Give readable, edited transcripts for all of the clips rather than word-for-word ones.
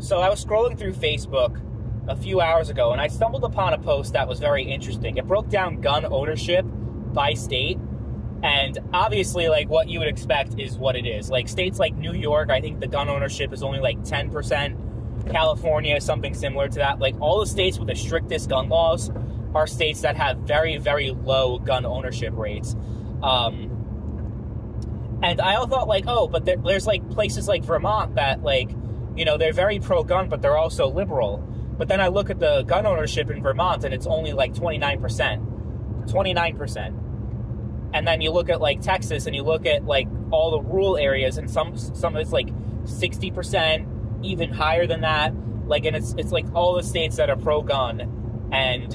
So I was scrolling through Facebook a few hours ago, and I stumbled upon a post that was very interesting. It broke down gun ownership by state, and obviously, like, what you would expect is what it is. Like, states like New York, I think the gun ownership is only like 10%. California, something similar to that. Like, all the states with the strictest gun laws are states that have very, very low gun ownership rates. And I all thought, like, oh, but there's, like, places like Vermont that, like, you know, they're very pro-gun, but they're also liberal. But then I look at the gun ownership in Vermont, and it's only, like, 29%. 29%. And then you look at, like, Texas, and you look at, like, all the rural areas, and some of it's, like, 60%, even higher than that. Like, and it's like all the states that are pro-gun, and,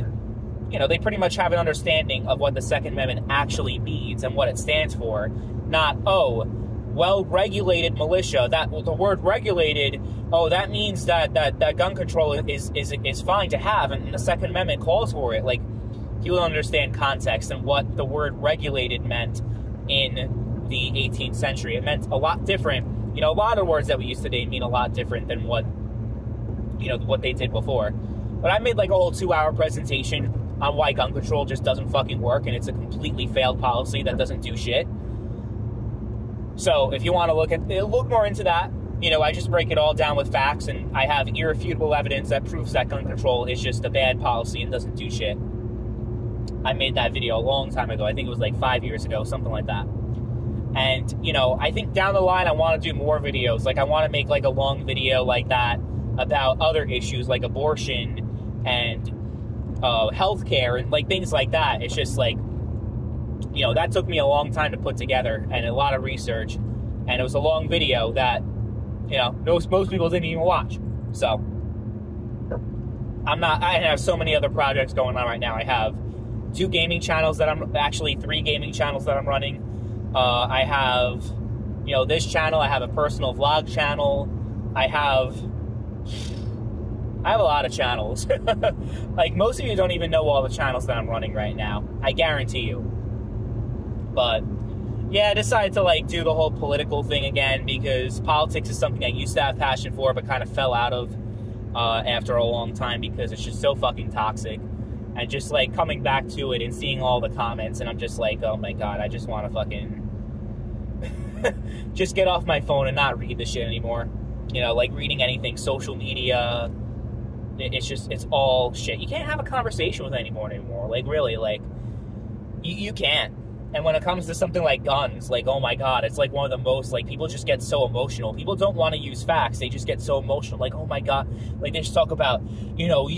you know, they pretty much have an understanding of what the Second Amendment actually means and what it stands for. Not, oh, well-regulated militia. That the word regulated, oh, that means that gun control is fine to have, and the Second Amendment calls for it. Like, you don't understand context and what the word regulated meant in the 18th century. It meant a lot different. You know, a lot of words that we use today mean a lot different than what, you know, what they did before. But I made like a whole 2-hour presentation on why gun control just doesn't fucking work, and it's a completely failed policy that doesn't do shit. So if you want to look more into that, you know, I just break it all down with facts, and I have irrefutable evidence that proves that gun control is just a bad policy and doesn't do shit. I made that video a long time ago. I think it was like 5 years ago, something like that. And, you know, I think down the line I want to do more videos. Like, I want to make like a long video like that about other issues like abortion and healthcare and like things like that. It's just like, you know, that took me a long time to put together and a lot of research, and it was a long video that, you know, most people didn't even watch. So I have so many other projects going on right now. I have 3 gaming channels that I'm running. I have, you know, this channel. I have a personal vlog channel. I have a lot of channels. Like, most of you don't even know all the channels that I'm running right now. I guarantee you. But yeah, I decided to like do the whole political thing again, because politics is something I used to have passion for, but kind of fell out of after a long time, because it's just so fucking toxic. And just like coming back to it and seeing all the comments, and I'm just like, oh my god, I just want to fucking just get off my phone and not read this shit anymore. You know, like reading anything, social media, it's all shit. You can't have a conversation with anyone anymore. Like, really, like, you can't. And when it comes to something like guns, like, oh my god, it's like one of the most, like, people just get so emotional. People don't want to use facts. They just get so emotional. Like, oh my god. Like, they just talk about, you know,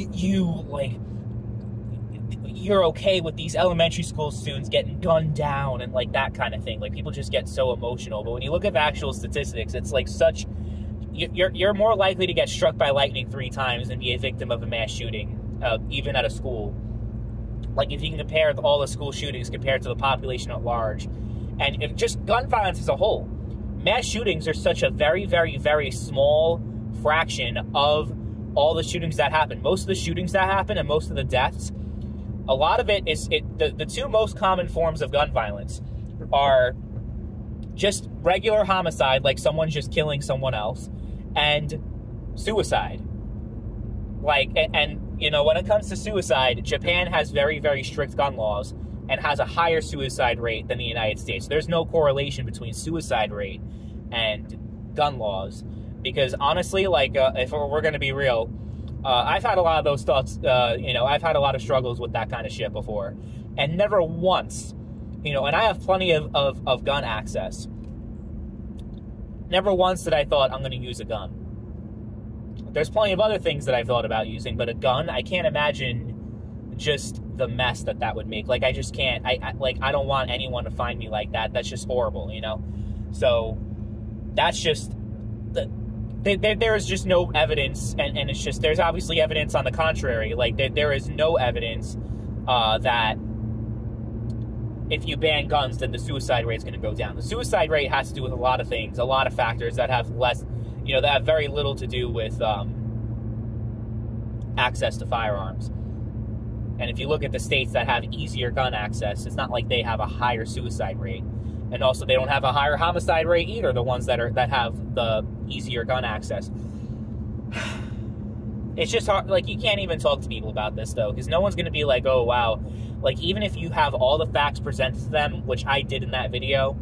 you're okay with these elementary school students getting gunned down and, like, that kind of thing. Like, people just get so emotional. But when you look at the actual statistics, it's, like, such... You're more likely to get struck by lightning 3 times than be a victim of a mass shooting, even at a school. Like, if you can compare all the school shootings compared to the population at large, and if just gun violence as a whole, mass shootings are such a very, very, very small fraction of all the shootings that happen. Most of the shootings that happen and most of the deaths, a lot of it is, the 2 most common forms of gun violence are just regular homicide, like someone just killing someone else, and suicide. Like, and you know, when it comes to suicide, Japan has very, very strict gun laws and has a higher suicide rate than the United States. There's no correlation between suicide rate and gun laws, because honestly, like, if we're going to be real, I've had a lot of those thoughts, you know, I've had a lot of struggles with that kind of shit before, and never once, you know, and I have plenty of gun access. Never once did I thought, I'm going to use a gun. There's plenty of other things that I've thought about using, but a gun, I can't imagine just the mess that would make. Like, I just can't. I don't want anyone to find me like that. That's just horrible, you know? So, that's just... There is just no evidence, and it's just... There's obviously evidence on the contrary. Like, there is no evidence that if you ban guns, then the suicide rate is going to go down. The suicide rate has to do with a lot of things, a lot of factors that have less... You know, that have very little to do with access to firearms. And if you look at the states that have easier gun access, it's not like they have a higher suicide rate. And also, they don't have a higher homicide rate either, the ones that have the easier gun access. It's just hard. Like, you can't even talk to people about this, though, because no one's going to be like, oh, wow. Like, even if you have all the facts presented to them, which I did in that video,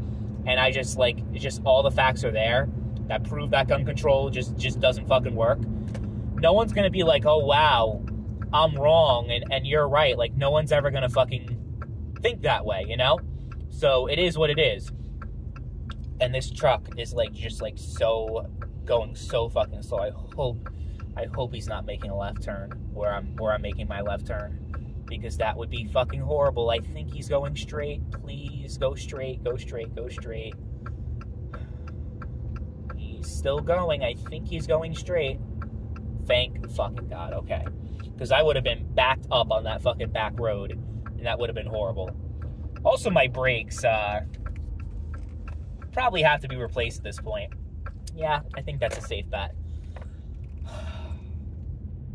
and I just, like, just all the facts are there that prove that gun control just doesn't fucking work, no one's going to be like, oh, wow, I'm wrong, and you're right. Like, no one's ever going to fucking think that way, you know? So, it is what it is. And this truck is, like, just, like, so, going so fucking slow. I hope he's not making a left turn where I'm making my left turn, because that would be fucking horrible. I think he's going straight. Please go straight, go straight, go straight. He's still going. I think he's going straight. Thank fucking God. Okay. Because I would have been backed up on that fucking back road, and that would have been horrible. Also, my brakes probably have to be replaced at this point. Yeah, I think that's a safe bet.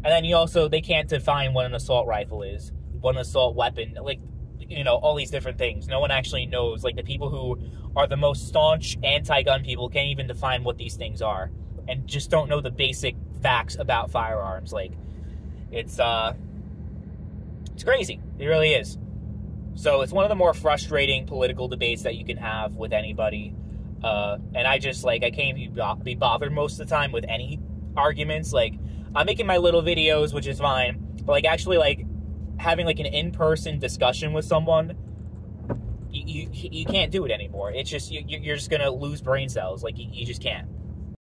And then they can't define what an assault rifle is, what an assault weapon, like, you know, all these different things. No one actually knows. Like, the people who are the most staunch anti-gun people can't even define what these things are, and just don't know the basic facts about firearms. Like, it's crazy. It really is. So it's one of the more frustrating political debates that you can have with anybody. And I just, like, I can't be bothered most of the time with any arguments. Like, I'm making my little videos, which is fine, but, like, actually, like, having, like, an in-person discussion with someone, you can't do it anymore. It's just, you're just gonna lose brain cells. Like, you just can't.